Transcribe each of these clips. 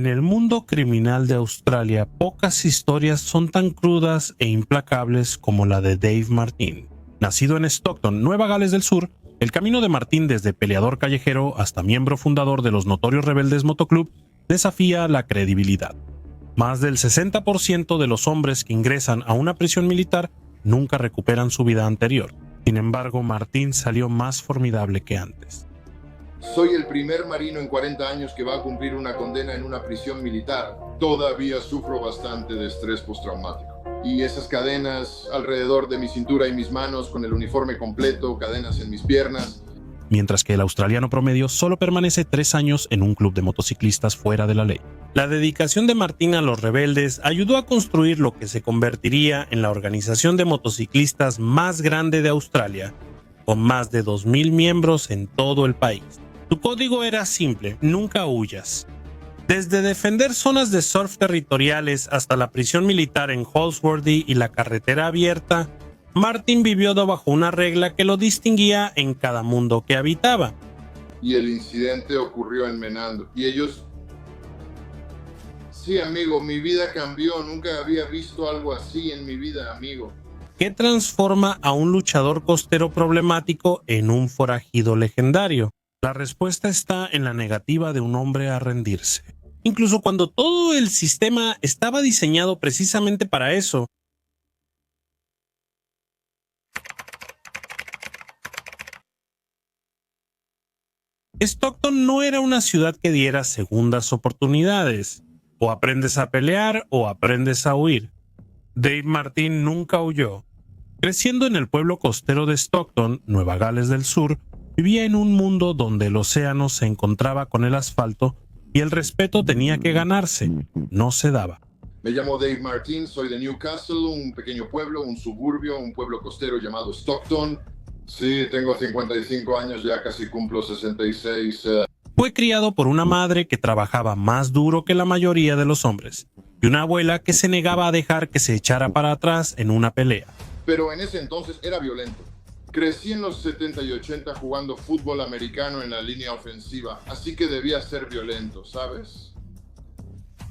En el mundo criminal de Australia, pocas historias son tan crudas e implacables como la de Dave Martin. Nacido en Stockton, Nueva Gales del Sur, el camino de Martin desde peleador callejero hasta miembro fundador de los notorios rebeldes Motoclub desafía la credibilidad. Más del 60% de los hombres que ingresan a una prisión militar nunca recuperan su vida anterior. Sin embargo, Martin salió más formidable que antes. Soy el primer marino en 40 años que va a cumplir una condena en una prisión militar. Todavía sufro bastante de estrés postraumático. Y esas cadenas alrededor de mi cintura y mis manos, con el uniforme completo, cadenas en mis piernas. Mientras que el australiano promedio solo permanece 3 años en un club de motociclistas fuera de la ley. La dedicación de Martin a los rebeldes ayudó a construir lo que se convertiría en la organización de motociclistas más grande de Australia, con más de 2,000 miembros en todo el país. Su código era simple: nunca huyas. Desde defender zonas de surf territoriales hasta la prisión militar en Holsworthy y la carretera abierta, Martin vivió bajo una regla que lo distinguía en cada mundo que habitaba. Y el incidente ocurrió en Menands. Y ellos... Sí, amigo, mi vida cambió. Nunca había visto algo así en mi vida, amigo. ¿Qué transforma a un luchador costero problemático en un forajido legendario? La respuesta está en la negativa de un hombre a rendirse. Incluso cuando todo el sistema estaba diseñado precisamente para eso. Stockton no era una ciudad que diera segundas oportunidades. O aprendes a pelear o aprendes a huir. Dave Martin nunca huyó. Creciendo en el pueblo costero de Stockton, Nueva Gales del Sur, vivía en un mundo donde el océano se encontraba con el asfalto y el respeto tenía que ganarse, no se daba. Me llamo Dave Martin, soy de Newcastle, un pequeño pueblo, un suburbio, un pueblo costero llamado Stockton. Sí, tengo 55 años, ya casi cumplo 66. Fue criado por una madre que trabajaba más duro que la mayoría de los hombres y una abuela que se negaba a dejar que se echara para atrás en una pelea. Pero en ese entonces era violento. Crecí en los 70 y 80 jugando fútbol americano en la línea ofensiva, así que debía ser violento, ¿sabes?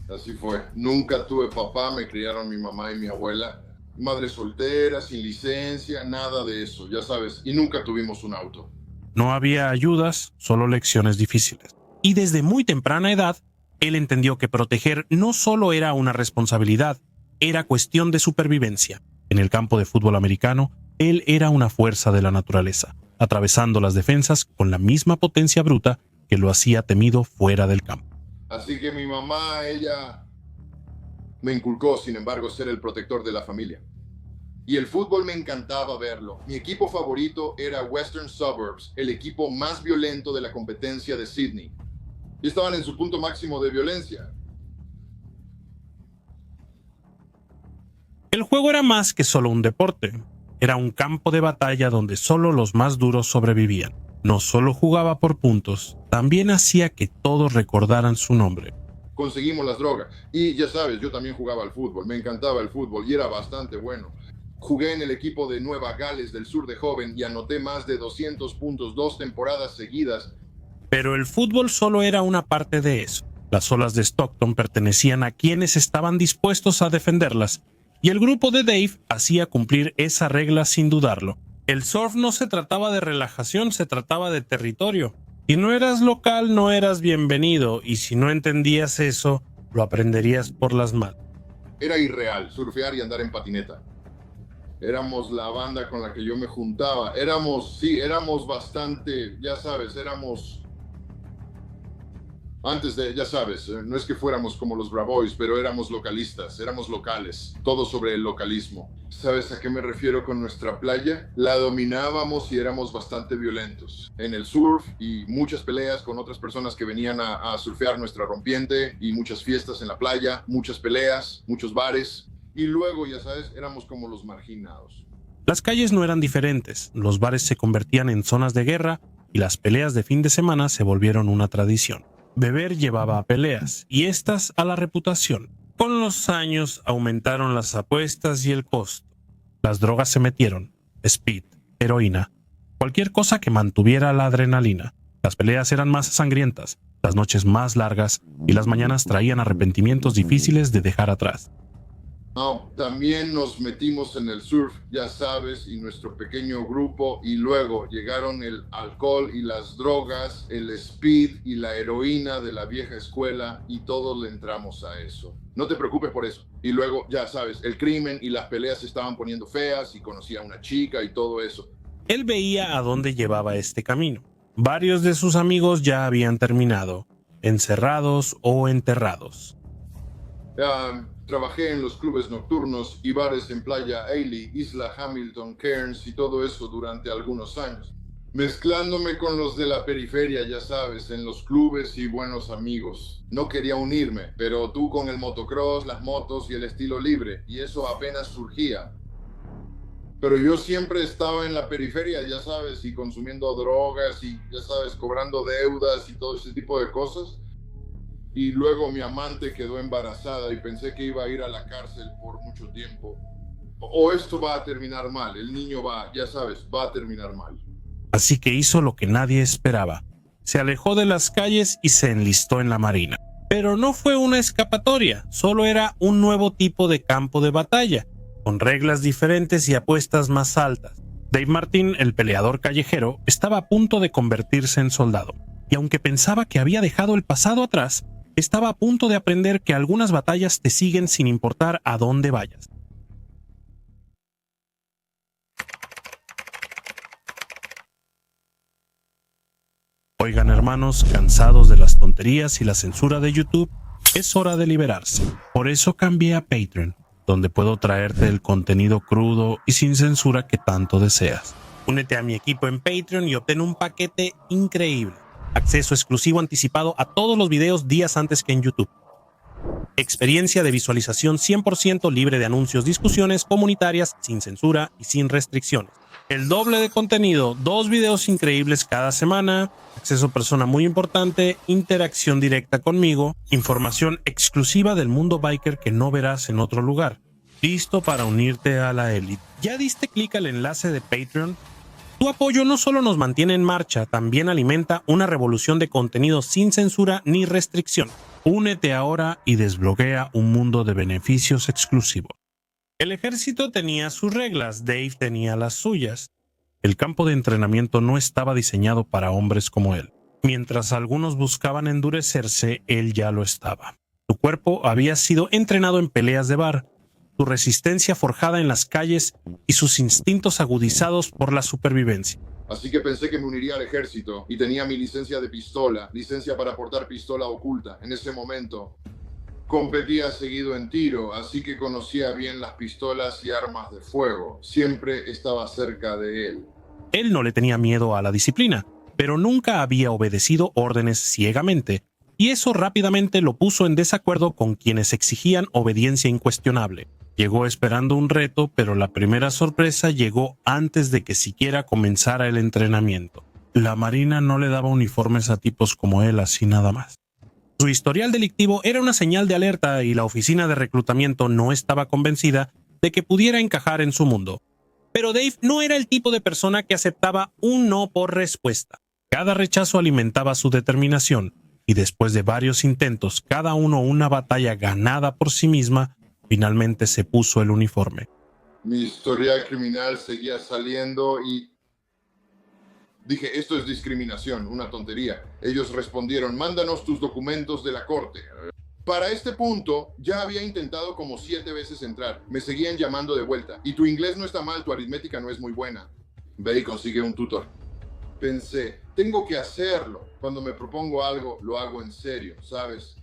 Así fue. Nunca tuve papá, me criaron mi mamá y mi abuela. Madre soltera, sin licencia, nada de eso, ya sabes. Y nunca tuvimos un auto. No había ayudas, solo lecciones difíciles. Y desde muy temprana edad, él entendió que proteger no solo era una responsabilidad, era cuestión de supervivencia. En el campo de fútbol americano, él era una fuerza de la naturaleza, atravesando las defensas con la misma potencia bruta que lo hacía temido fuera del campo. Así que mi mamá, ella me inculcó, sin embargo, ser el protector de la familia. Y el fútbol me encantaba verlo. Mi equipo favorito era Western Suburbs, el equipo más violento de la competencia de Sydney. Y estaban en su punto máximo de violencia. El juego era más que solo un deporte. Era un campo de batalla donde solo los más duros sobrevivían. No solo jugaba por puntos, también hacía que todos recordaran su nombre. Conseguimos las drogas. Y ya sabes, yo también jugaba al fútbol. Me encantaba el fútbol y era bastante bueno. Jugué en el equipo de Nueva Gales del Sur de joven y anoté más de 200 puntos 2 temporadas seguidas. Pero el fútbol solo era una parte de eso. Las olas de Stockton pertenecían a quienes estaban dispuestos a defenderlas. Y el grupo de Dave hacía cumplir esa regla sin dudarlo. El surf no se trataba de relajación, se trataba de territorio. Si no eras local, no eras bienvenido, y si no entendías eso, lo aprenderías por las manos. Era irreal surfear y andar en patineta. Éramos la banda con la que yo me juntaba. Éramos bastante, ya sabes, antes de, ya sabes, no es que fuéramos como los Bravois, pero éramos localistas, éramos locales, todo sobre el localismo. ¿Sabes a qué me refiero con nuestra playa? La dominábamos y éramos bastante violentos. En el surf y muchas peleas con otras personas que venían a surfear nuestra rompiente y muchas fiestas en la playa, muchas peleas, muchos bares. Y luego, ya sabes, éramos como los marginados. Las calles no eran diferentes, los bares se convertían en zonas de guerra y las peleas de fin de semana se volvieron una tradición. Beber llevaba a peleas, y estas a la reputación. Con los años aumentaron las apuestas y el costo. Las drogas se metieron, speed, heroína, cualquier cosa que mantuviera la adrenalina. Las peleas eran más sangrientas, las noches más largas y las mañanas traían arrepentimientos difíciles de dejar atrás. No, también nos metimos en el surf, ya sabes, y nuestro pequeño grupo, y luego llegaron el alcohol y las drogas, el speed y la heroína de la vieja escuela, y todos le entramos a eso. No te preocupes por eso. Y luego, ya sabes, el crimen y las peleas se estaban poniendo feas, y conocí a una chica y todo eso. Él veía a dónde llevaba este camino. Varios de sus amigos ya habían terminado, encerrados o enterrados. Trabajé en los clubes nocturnos y bares en Playa Ailey, Isla Hamilton, Cairns y todo eso durante algunos años, mezclándome con los de la periferia, ya sabes, en los clubes y buenos amigos. No quería unirme, pero tú con el motocross, las motos y el estilo libre, y eso apenas surgía. Pero yo siempre estaba en la periferia, ya sabes, y consumiendo drogas y, ya sabes, cobrando deudas y todo ese tipo de cosas. Y luego mi amante quedó embarazada y pensé que iba a ir a la cárcel por mucho tiempo. O esto va a terminar mal, el niño va, ya sabes, va a terminar mal. Así que hizo lo que nadie esperaba. Se alejó de las calles y se enlistó en la Marina. Pero no fue una escapatoria, solo era un nuevo tipo de campo de batalla, con reglas diferentes y apuestas más altas. Dave Martin, el peleador callejero, estaba a punto de convertirse en soldado. Y aunque pensaba que había dejado el pasado atrás, estaba a punto de aprender que algunas batallas te siguen sin importar a dónde vayas. Oigan, hermanos, cansados de las tonterías y la censura de YouTube, es hora de liberarse. Por eso cambié a Patreon, donde puedo traerte el contenido crudo y sin censura que tanto deseas. Únete a mi equipo en Patreon y obtén un paquete increíble. Acceso exclusivo anticipado a todos los videos días antes que en YouTube. Experiencia de visualización 100% libre de anuncios, discusiones comunitarias, sin censura y sin restricciones. El doble de contenido, 2 videos increíbles cada semana, acceso a persona muy importante, interacción directa conmigo, información exclusiva del mundo biker que no verás en otro lugar. Listo para unirte a la élite. ¿Ya diste clic al enlace de Patreon? Tu apoyo no solo nos mantiene en marcha, también alimenta una revolución de contenido sin censura ni restricción. Únete ahora y desbloquea un mundo de beneficios exclusivos. El ejército tenía sus reglas, Dave tenía las suyas. El campo de entrenamiento no estaba diseñado para hombres como él. Mientras algunos buscaban endurecerse, él ya lo estaba. Su cuerpo había sido entrenado en peleas de bar, su resistencia forjada en las calles y sus instintos agudizados por la supervivencia. Así que pensé que me uniría al ejército y tenía mi licencia de pistola, licencia para portar pistola oculta. En ese momento competía seguido en tiro, así que conocía bien las pistolas y armas de fuego. Siempre estaba cerca de él. Él no le tenía miedo a la disciplina, pero nunca había obedecido órdenes ciegamente, y eso rápidamente lo puso en desacuerdo con quienes exigían obediencia incuestionable. Llegó esperando un reto, pero la primera sorpresa llegó antes de que siquiera comenzara el entrenamiento. La Marina no le daba uniformes a tipos como él así nada más. Su historial delictivo era una señal de alerta y la oficina de reclutamiento no estaba convencida de que pudiera encajar en su mundo. Pero Dave no era el tipo de persona que aceptaba un no por respuesta. Cada rechazo alimentaba su determinación, y después de varios intentos, cada uno una batalla ganada por sí misma, finalmente se puso el uniforme. Mi historial criminal seguía saliendo y dije, esto es discriminación, una tontería. Ellos respondieron, mándanos tus documentos de la corte. Para este punto, ya había intentado como 7 veces entrar. Me seguían llamando de vuelta. Y tu inglés no está mal, tu aritmética no es muy buena. Ve y consigue un tutor. Pensé, tengo que hacerlo. Cuando me propongo algo, lo hago en serio, ¿sabes?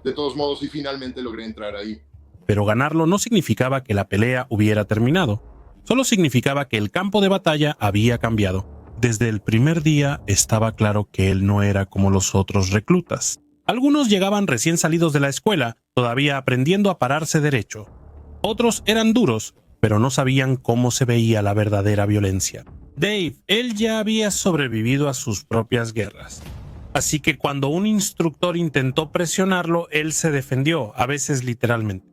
De todos modos, y finalmente logré entrar ahí. Pero ganarlo no significaba que la pelea hubiera terminado. Solo significaba que el campo de batalla había cambiado. Desde el primer día estaba claro que él no era como los otros reclutas. Algunos llegaban recién salidos de la escuela, todavía aprendiendo a pararse derecho. Otros eran duros, pero no sabían cómo se veía la verdadera violencia. Dave, él ya había sobrevivido a sus propias guerras. Así que cuando un instructor intentó presionarlo, él se defendió, a veces literalmente.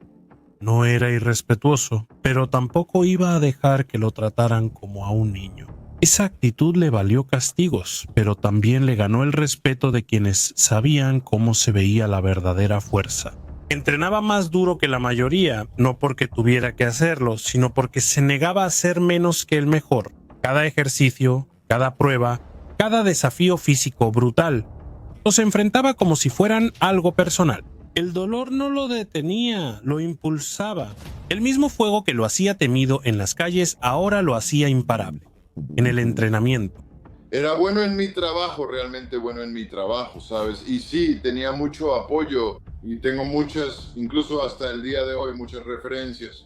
No era irrespetuoso, pero tampoco iba a dejar que lo trataran como a un niño. Esa actitud le valió castigos, pero también le ganó el respeto de quienes sabían cómo se veía la verdadera fuerza. Entrenaba más duro que la mayoría, no porque tuviera que hacerlo, sino porque se negaba a ser menos que el mejor. Cada ejercicio, cada prueba, cada desafío físico brutal, los enfrentaba como si fueran algo personal. El dolor no lo detenía, lo impulsaba. El mismo fuego que lo hacía temido en las calles ahora lo hacía imparable. En el entrenamiento. Era bueno en mi trabajo, realmente bueno en mi trabajo, ¿sabes? Y sí, tenía mucho apoyo y tengo muchas, incluso hasta el día de hoy, muchas referencias.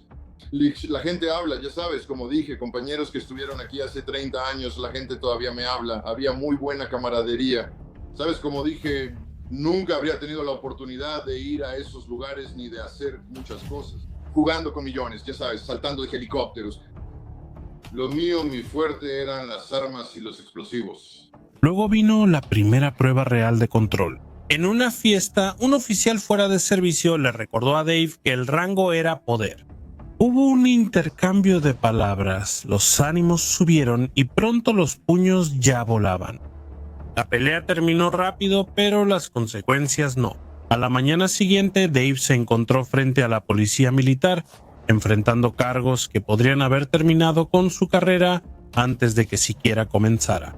La gente habla, ya sabes, como dije, compañeros que estuvieron aquí hace 30 años, la gente todavía me habla, había muy buena camaradería. ¿Sabes? Como dije, nunca habría tenido la oportunidad de ir a esos lugares ni de hacer muchas cosas. Jugando con millones, ya sabes, saltando de helicópteros. Lo mío, mi fuerte eran las armas y los explosivos. Luego vino la primera prueba real de control. En una fiesta, un oficial fuera de servicio le recordó a Dave que el rango era poder. Hubo un intercambio de palabras, los ánimos subieron y pronto los puños ya volaban. La pelea terminó rápido, pero las consecuencias no. A la mañana siguiente, Dave se encontró frente a la policía militar, enfrentando cargos que podrían haber terminado con su carrera antes de que siquiera comenzara.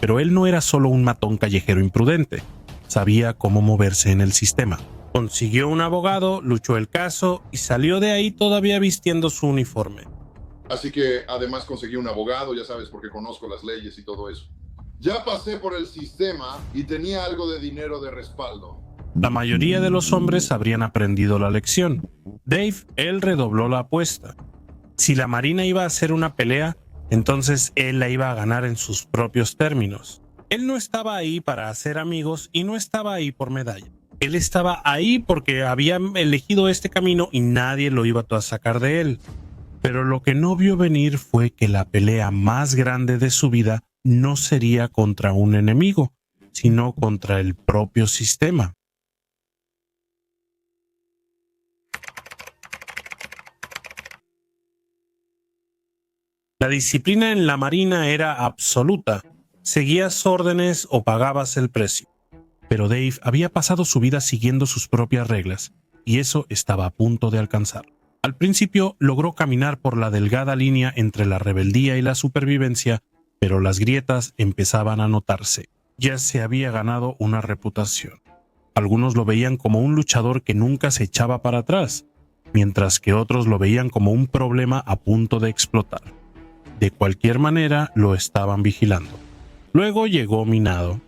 Pero él no era solo un matón callejero imprudente, sabía cómo moverse en el sistema. Consiguió un abogado, luchó el caso y salió de ahí todavía vistiendo su uniforme. Así que además conseguí un abogado, ya sabes, porque conozco las leyes y todo eso. Ya pasé por el sistema y tenía algo de dinero de respaldo. La mayoría de los hombres habrían aprendido la lección. Dave, él redobló la apuesta. Si la Marina iba a hacer una pelea, entonces él la iba a ganar en sus propios términos. Él no estaba ahí para hacer amigos y no estaba ahí por medalla. Él estaba ahí porque había elegido este camino y nadie lo iba a sacar de él. Pero lo que no vio venir fue que la pelea más grande de su vida no sería contra un enemigo, sino contra el propio sistema. La disciplina en la Marina era absoluta. Seguías órdenes o pagabas el precio. Pero Dave había pasado su vida siguiendo sus propias reglas, y eso estaba a punto de alcanzar. Al principio logró caminar por la delgada línea entre la rebeldía y la supervivencia, pero las grietas empezaban a notarse. Ya se había ganado una reputación. Algunos lo veían como un luchador que nunca se echaba para atrás, mientras que otros lo veían como un problema a punto de explotar. De cualquier manera, lo estaban vigilando. Luego llegó Minado.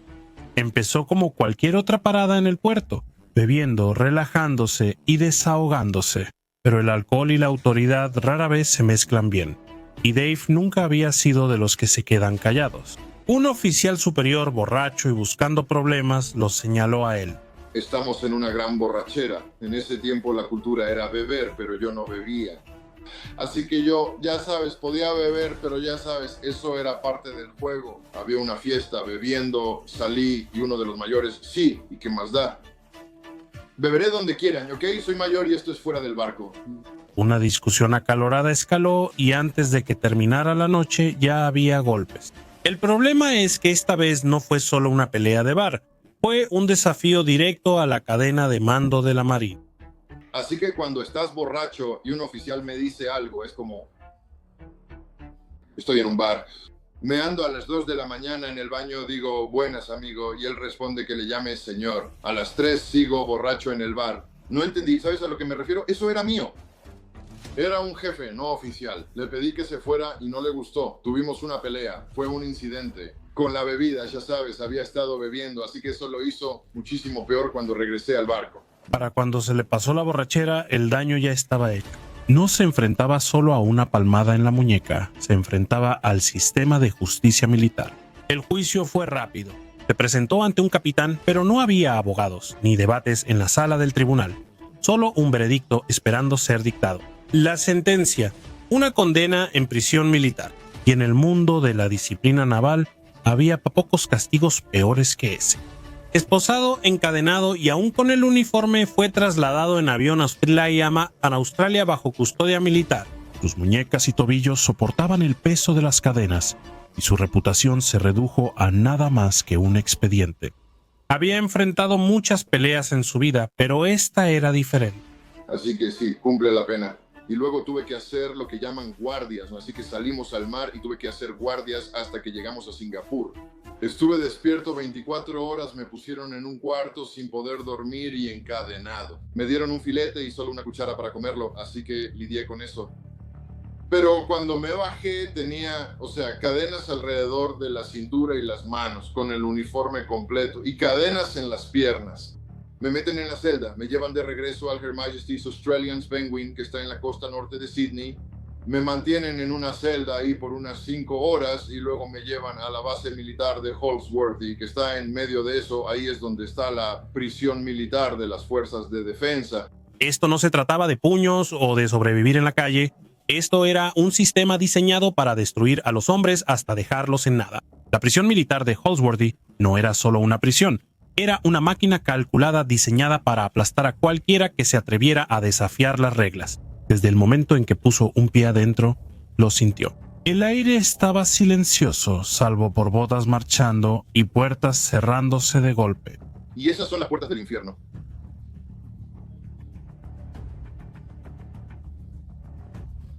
Empezó como cualquier otra parada en el puerto, bebiendo, relajándose y desahogándose. Pero el alcohol y la autoridad rara vez se mezclan bien, y Dave nunca había sido de los que se quedan callados. Un oficial superior borracho y buscando problemas los señaló a él. Estamos en una gran borrachera. En ese tiempo la cultura era beber, pero yo no bebía. Así que yo, ya sabes, podía beber, pero ya sabes, eso era parte del juego. Había una fiesta, bebiendo, salí y uno de los mayores, sí, ¿y qué más da? Beberé donde quieran, ¿ok? Soy mayor y esto es fuera del barco. Una discusión acalorada escaló y antes de que terminara la noche ya había golpes. El problema es que esta vez no fue solo una pelea de bar, fue un desafío directo a la cadena de mando de la Marina. Así que cuando estás borracho y un oficial me dice algo, es como... Estoy en un bar. Me ando a las 2 de la mañana en el baño, digo, buenas amigo, y él responde que le llame señor. A las 3 sigo borracho en el bar. No entendí, ¿sabes a lo que me refiero? Eso era mío. Era un jefe, no oficial. Le pedí que se fuera y no le gustó. Tuvimos una pelea, fue un incidente. Con la bebida, ya sabes, había estado bebiendo, así que eso lo hizo muchísimo peor cuando regresé al barco. Para cuando se le pasó la borrachera, el daño ya estaba hecho. No se enfrentaba solo a una palmada en la muñeca, se enfrentaba al sistema de justicia militar. El juicio fue rápido. Se presentó ante un capitán, pero no había abogados ni debates en la sala del tribunal. Solo un veredicto esperando ser dictado. La sentencia, una condena en prisión militar. Y en el mundo de la disciplina naval había pocos castigos peores que ese. Esposado, encadenado y aún con el uniforme, fue trasladado en avión a Australia bajo custodia militar. Sus muñecas y tobillos soportaban el peso de las cadenas, y su reputación se redujo a nada más que un expediente. Había enfrentado muchas peleas en su vida, pero esta era diferente. Así que sí, cumple la pena. Y luego tuve que hacer lo que llaman guardias, ¿no? Así que salimos al mar y tuve que hacer guardias hasta que llegamos a Singapur. Estuve despierto 24 horas, me pusieron en un cuarto sin poder dormir y encadenado. Me dieron un filete y solo una cuchara para comerlo, así que lidié con eso. Pero cuando me bajé tenía, cadenas alrededor de la cintura y las manos, con el uniforme completo, y cadenas en las piernas. Me meten en la celda, me llevan de regreso al Her Majesty's Australian Penguin, que está en la costa norte de Sydney. Me mantienen en una celda ahí por unas 5 horas y luego me llevan a la base militar de Holsworthy, que está en medio de eso. Ahí es donde está la prisión militar de las fuerzas de defensa. Esto no se trataba de puños o de sobrevivir en la calle. Esto era un sistema diseñado para destruir a los hombres hasta dejarlos en nada. La prisión militar de Holsworthy no era solo una prisión. Era una máquina calculada diseñada para aplastar a cualquiera que se atreviera a desafiar las reglas. Desde el momento en que puso un pie adentro, lo sintió. El aire estaba silencioso, salvo por botas marchando y puertas cerrándose de golpe. Y esas son las puertas del infierno.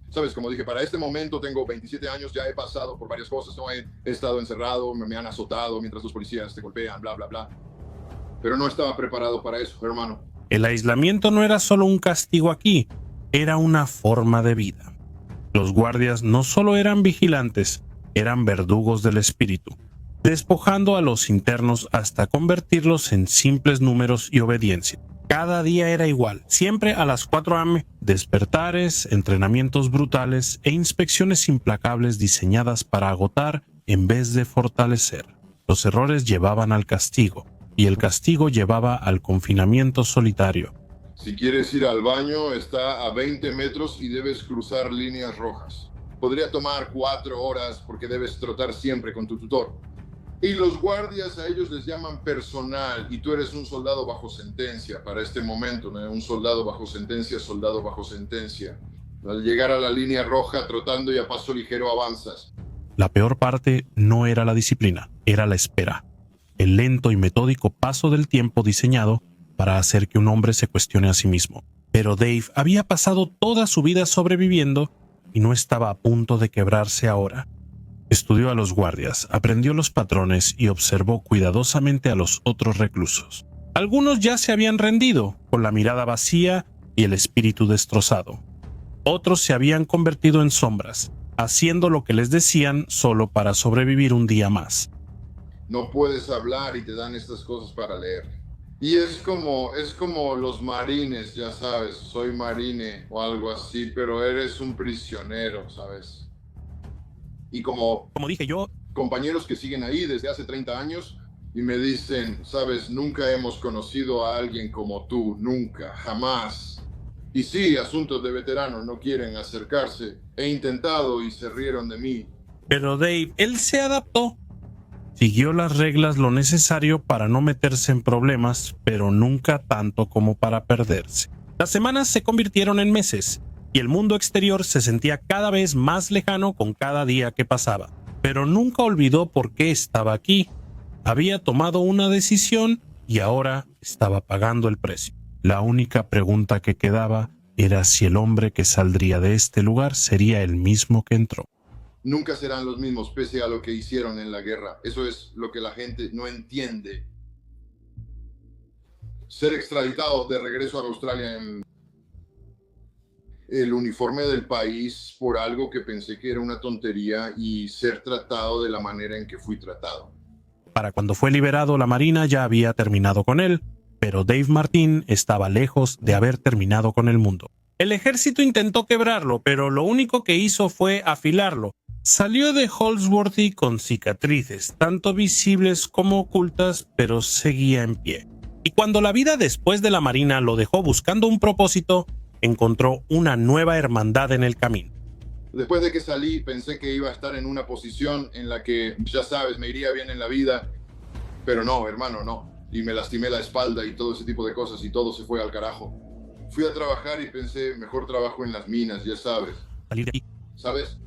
Sabes, como dije, para este momento tengo 27 años, ya he pasado por varias cosas, ¿no? He estado encerrado, me han azotado mientras los policías te golpean, bla, bla, bla. Pero no estaba preparado para eso, hermano. El aislamiento no era solo un castigo aquí, era una forma de vida. Los guardias no solo eran vigilantes, eran verdugos del espíritu, despojando a los internos hasta convertirlos en simples números y obediencia. Cada día era igual, siempre a las 4 a.m., despertares, entrenamientos brutales e inspecciones implacables diseñadas para agotar en vez de fortalecer. Los errores llevaban al castigo, y el castigo llevaba al confinamiento solitario. Si quieres ir al baño, está a 20 metros y debes cruzar líneas rojas. Podría tomar 4 horas porque debes trotar siempre con tu tutor. Y los guardias, a ellos les llaman personal, y tú eres un soldado bajo sentencia para este momento, ¿no? Un soldado bajo sentencia, soldado bajo sentencia. Al llegar a la línea roja, trotando y a paso ligero avanzas. La peor parte no era la disciplina, era la espera. El lento y metódico paso del tiempo diseñado para hacer que un hombre se cuestione a sí mismo. Pero Dave había pasado toda su vida sobreviviendo y no estaba a punto de quebrarse ahora. Estudió a los guardias, aprendió los patrones y observó cuidadosamente a los otros reclusos. Algunos ya se habían rendido, con la mirada vacía y el espíritu destrozado. Otros se habían convertido en sombras, haciendo lo que les decían solo para sobrevivir un día más. No puedes hablar y te dan estas cosas para leer. Y es como los marines, ya sabes, soy marine o algo así, pero eres un prisionero, ¿sabes? Y como dije yo, compañeros que siguen ahí desde hace 30 años y me dicen, sabes, nunca hemos conocido a alguien como tú, nunca, jamás. Y sí, asuntos de veteranos no quieren acercarse. He intentado y se rieron de mí. Pero Dave, él se adaptó. Siguió las reglas lo necesario para no meterse en problemas, pero nunca tanto como para perderse. Las semanas se convirtieron en meses, y el mundo exterior se sentía cada vez más lejano con cada día que pasaba. Pero nunca olvidó por qué estaba aquí. Había tomado una decisión y ahora estaba pagando el precio. La única pregunta que quedaba era si el hombre que saldría de este lugar sería el mismo que entró. Nunca serán los mismos pese a lo que hicieron en la guerra. Eso es lo que la gente no entiende. Ser extraditado de regreso a Australia en el uniforme del país por algo que pensé que era una tontería y ser tratado de la manera en que fui tratado. Para cuando fue liberado, la Marina ya había terminado con él, pero Dave Martin estaba lejos de haber terminado con el mundo. El ejército intentó quebrarlo, pero lo único que hizo fue afilarlo. Salió de Holsworthy con cicatrices, tanto visibles como ocultas, pero seguía en pie. Y cuando la vida después de la Marina lo dejó buscando un propósito, encontró una nueva hermandad en el camino. Después de que salí, pensé que iba a estar en una posición en la que, ya sabes, me iría bien en la vida. Pero no, hermano, no. Y me lastimé la espalda y todo ese tipo de cosas y todo se fue al carajo. Fui a trabajar y pensé, mejor trabajo en las minas, ya sabes. Salir de aquí. ¿Sabes?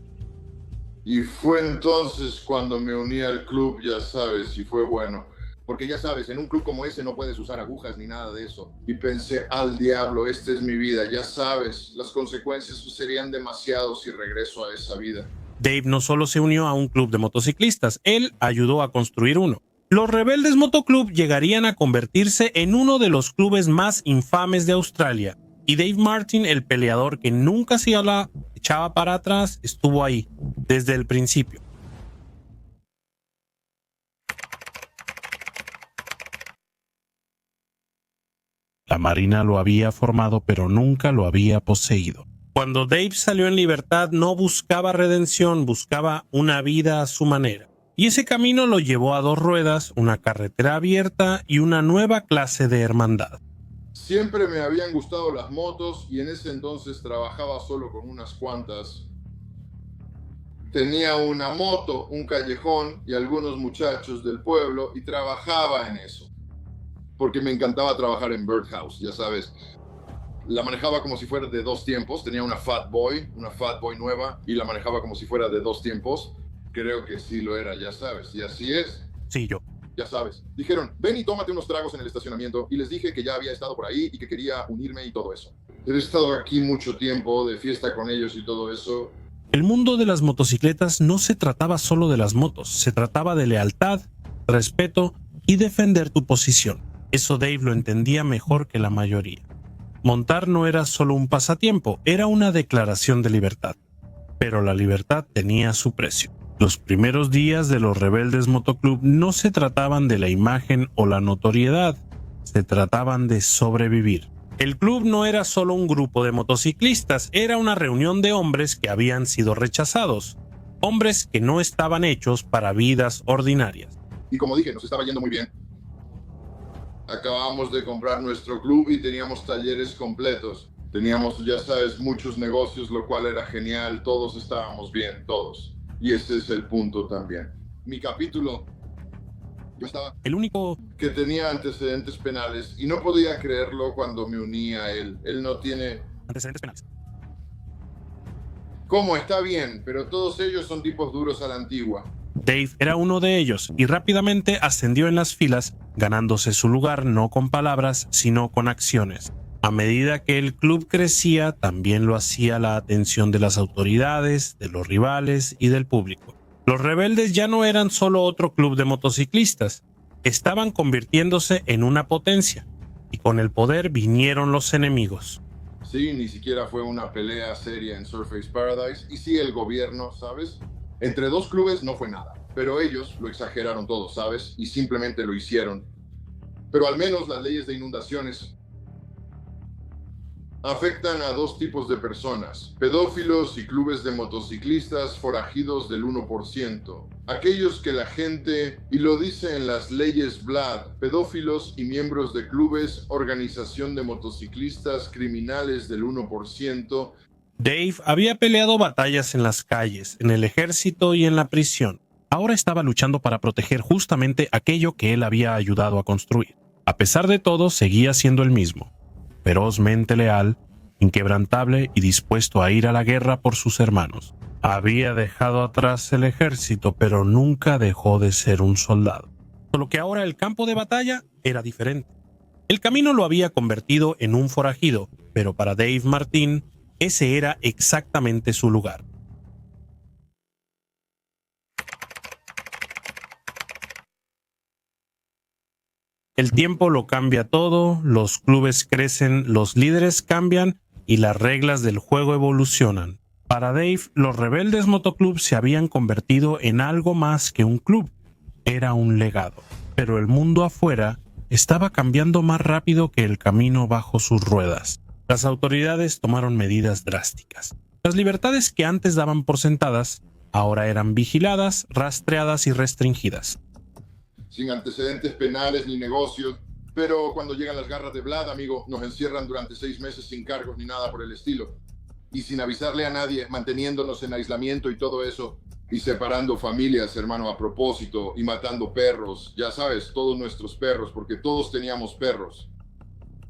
Y fue entonces cuando me uní al club, ya sabes, y fue bueno. Porque ya sabes, en un club como ese no puedes usar agujas ni nada de eso. Y pensé, al diablo, esta es mi vida, ya sabes, las consecuencias serían demasiado si regreso a esa vida. Dave no solo se unió a un club de motociclistas, él ayudó a construir uno. Los Rebeldes Motoclub llegarían a convertirse en uno de los clubes más infames de Australia, y Dave Martin, el peleador que nunca se echaba para atrás, estuvo ahí desde el principio. La Marina lo había formado, pero nunca lo había poseído. Cuando Dave salió en libertad, no buscaba redención, buscaba una vida a su manera. Y ese camino lo llevó a dos ruedas, una carretera abierta y una nueva clase de hermandad. Siempre me habían gustado las motos y en ese entonces trabajaba solo con unas cuantas. Tenía una moto, un callejón y algunos muchachos del pueblo y trabajaba en eso. Porque me encantaba trabajar en Birdhouse, ya sabes. La manejaba como si fuera de dos tiempos. Tenía una Fat Boy nueva y la manejaba como si fuera de dos tiempos. Creo que sí lo era, ya sabes. Y así es. Sí, yo. Ya sabes. Dijeron, ven y tómate unos tragos en el estacionamiento. Y les dije que ya había estado por ahí y que quería unirme y todo eso. He estado aquí mucho tiempo, de fiesta con ellos y todo eso. El mundo de las motocicletas no se trataba solo de las motos. Se trataba de lealtad, respeto y defender tu posición. Eso Dave lo entendía mejor que la mayoría. Montar no era solo un pasatiempo, era una declaración de libertad. Pero la libertad tenía su precio. Los primeros días de los Rebeldes Motoclub no se trataban de la imagen o la notoriedad, se trataban de sobrevivir. El club no era solo un grupo de motociclistas, era una reunión de hombres que habían sido rechazados, hombres que no estaban hechos para vidas ordinarias. Y como dije, nos estaba yendo muy bien. Acabamos de comprar nuestro club y teníamos talleres completos. Teníamos, ya sabes, muchos negocios, lo cual era genial. Todos estábamos bien, todos. Y ese es el punto también. Mi capítulo, yo estaba El único que tenía antecedentes penales y no podía creerlo cuando me uní a él. Él no tiene... antecedentes penales. ¿Cómo? Está bien, pero todos ellos son tipos duros a la antigua. Dave era uno de ellos y rápidamente ascendió en las filas, ganándose su lugar no con palabras, sino con acciones. A medida que el club crecía, también lo hacía la atención de las autoridades, de los rivales y del público. Los Rebeldes ya no eran solo otro club de motociclistas, estaban convirtiéndose en una potencia, y con el poder vinieron los enemigos. Sí, ni siquiera fue una pelea seria en Surface Paradise. Y sí, el gobierno, ¿sabes? Entre dos clubes no fue nada, pero ellos lo exageraron todo, ¿sabes? Y simplemente lo hicieron. Pero al menos las leyes de inundaciones afectan a dos tipos de personas, pedófilos y clubes de motociclistas forajidos del 1%. Aquellos que la gente, y lo dice en las leyes Vlad, pedófilos y miembros de clubes, organización de motociclistas criminales del 1%. Dave había peleado batallas en las calles, en el ejército y en la prisión. Ahora estaba luchando para proteger justamente aquello que él había ayudado a construir. A pesar de todo, seguía siendo el mismo, ferozmente leal, inquebrantable y dispuesto a ir a la guerra por sus hermanos. Había dejado atrás el ejército, pero nunca dejó de ser un soldado. Solo que ahora el campo de batalla era diferente. El camino lo había convertido en un forajido, pero para Dave Martin, ese era exactamente su lugar. El tiempo lo cambia todo, los clubes crecen, los líderes cambian y las reglas del juego evolucionan. Para Dave, los Rebeldes Motoclub se habían convertido en algo más que un club. Era un legado. Pero el mundo afuera estaba cambiando más rápido que el camino bajo sus ruedas. Las autoridades tomaron medidas drásticas. Las libertades que antes daban por sentadas, ahora eran vigiladas, rastreadas y restringidas. Sin antecedentes penales ni negocios, pero cuando llegan las garras de Vlad, amigo, nos encierran durante 6 meses sin cargos ni nada por el estilo. Y sin avisarle a nadie, manteniéndonos en aislamiento y todo eso, y separando familias, hermano, a propósito, y matando perros, ya sabes, todos nuestros perros, porque todos teníamos perros.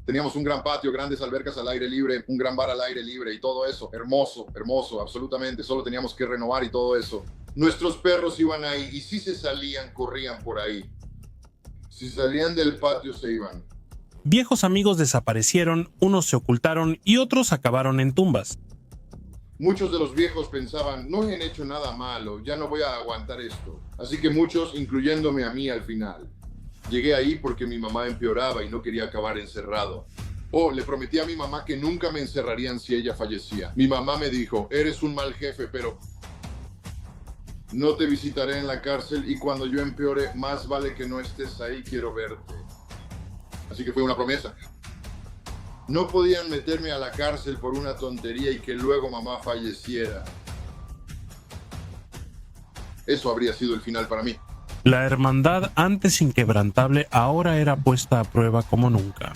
Teníamos un gran patio, grandes albercas al aire libre, un gran bar al aire libre y todo eso. Hermoso, hermoso, absolutamente. Solo teníamos que renovar y todo eso. Nuestros perros iban ahí y si se salían, corrían por ahí. Si salían del patio, se iban. Viejos amigos desaparecieron, unos se ocultaron y otros acabaron en tumbas. Muchos de los viejos pensaban, no han hecho nada malo, ya no voy a aguantar esto. Así que muchos, incluyéndome a mí al final. Llegué ahí porque mi mamá empeoraba y no quería acabar encerrado. Le prometí a mi mamá que nunca me encerrarían si ella fallecía. Mi mamá me dijo, eres un mal jefe, pero no te visitaré en la cárcel y cuando yo empeore, más vale que no estés ahí, quiero verte. Así que fue una promesa. No podían meterme a la cárcel por una tontería y que luego mamá falleciera. Eso habría sido el final para mí. La hermandad, antes inquebrantable, ahora era puesta a prueba como nunca.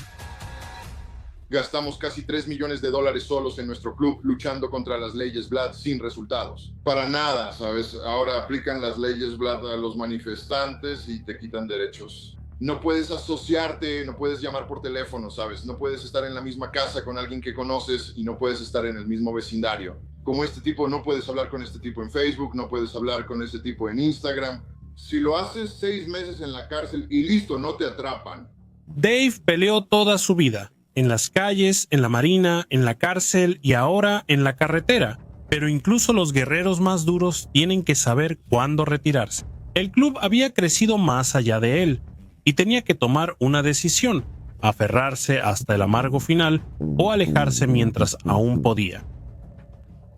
Gastamos casi $3 millones solos en nuestro club luchando contra las leyes Blood sin resultados. Para nada, ¿sabes? Ahora aplican las leyes Blood a los manifestantes y te quitan derechos. No puedes asociarte, no puedes llamar por teléfono, ¿sabes? No puedes estar en la misma casa con alguien que conoces y no puedes estar en el mismo vecindario. Como este tipo, no puedes hablar con este tipo en Facebook, no puedes hablar con este tipo en Instagram. Si lo haces 6 meses en la cárcel y listo, no te atrapan. Dave peleó toda su vida. En las calles, en la marina, en la cárcel y ahora en la carretera. Pero incluso los guerreros más duros tienen que saber cuándo retirarse. El club había crecido más allá de él y tenía que tomar una decisión: aferrarse hasta el amargo final o alejarse mientras aún podía.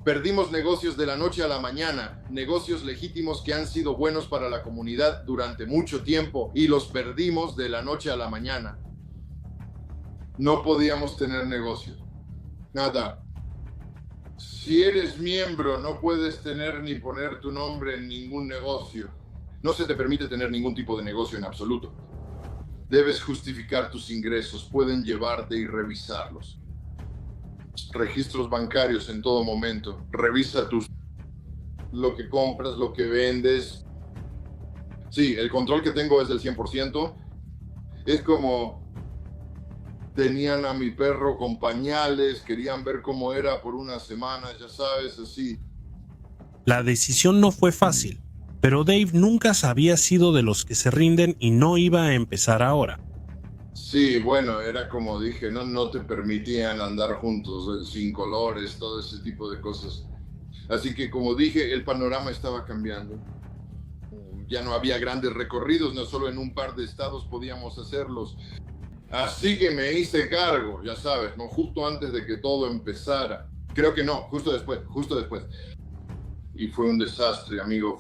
Perdimos negocios de la noche a la mañana, negocios legítimos que han sido buenos para la comunidad durante mucho tiempo y los perdimos de la noche a la mañana. No podíamos tener negocio. Nada. Si eres miembro, no puedes tener ni poner tu nombre en ningún negocio. No se te permite tener ningún tipo de negocio en absoluto. Debes justificar tus ingresos, pueden llevarte y revisarlos. Registros bancarios en todo momento. Revisa lo que compras, lo que vendes. Sí, el control que tengo es del 100%. Es como... Tenían a mi perro con pañales, querían ver cómo era por una semana, ya sabes, así. La decisión no fue fácil, pero Dave nunca había sido de los que se rinden y no iba a empezar ahora. Sí, bueno, era como dije, no te permitían andar juntos, sin colores, todo ese tipo de cosas. Así que como dije, el panorama estaba cambiando. Ya no había grandes recorridos, no solo en un par de estados podíamos hacerlos. Así que me hice cargo, ya sabes, ¿no? Justo antes de que todo empezara. Creo que no, justo después. Y fue un desastre, amigo,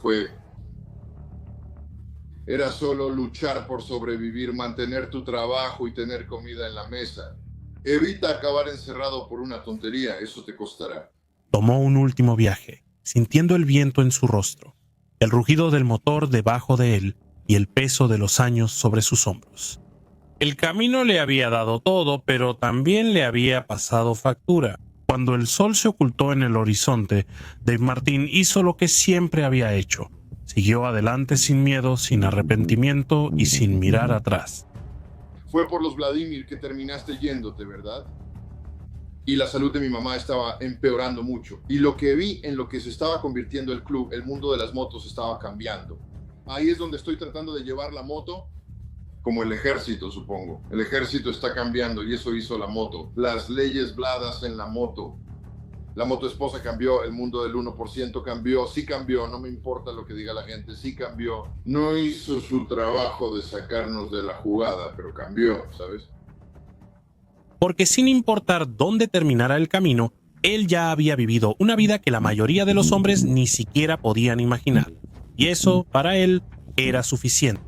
Era solo luchar por sobrevivir, mantener tu trabajo y tener comida en la mesa. Evita acabar encerrado por una tontería, eso te costará. Tomó un último viaje, sintiendo el viento en su rostro, el rugido del motor debajo de él y el peso de los años sobre sus hombros. El camino le había dado todo, pero también le había pasado factura. Cuando el sol se ocultó en el horizonte, Dave Martin hizo lo que siempre había hecho. Siguió adelante sin miedo, sin arrepentimiento y sin mirar atrás. Fue por los Vladimir que terminaste yéndote, ¿verdad? Y la salud de mi mamá estaba empeorando mucho. Y lo que vi en lo que se estaba convirtiendo el club, el mundo de las motos estaba cambiando. Ahí es donde estoy tratando de llevar la moto. Como el ejército, supongo. El ejército está cambiando y eso hizo la moto. Las leyes bladas en la moto. La moto esposa cambió, el mundo del 1% cambió. Sí cambió, no me importa lo que diga la gente, sí cambió. No hizo su trabajo de sacarnos de la jugada, pero cambió, ¿sabes? Porque sin importar dónde terminara el camino, él ya había vivido una vida que la mayoría de los hombres ni siquiera podían imaginar. Y eso, para él, era suficiente.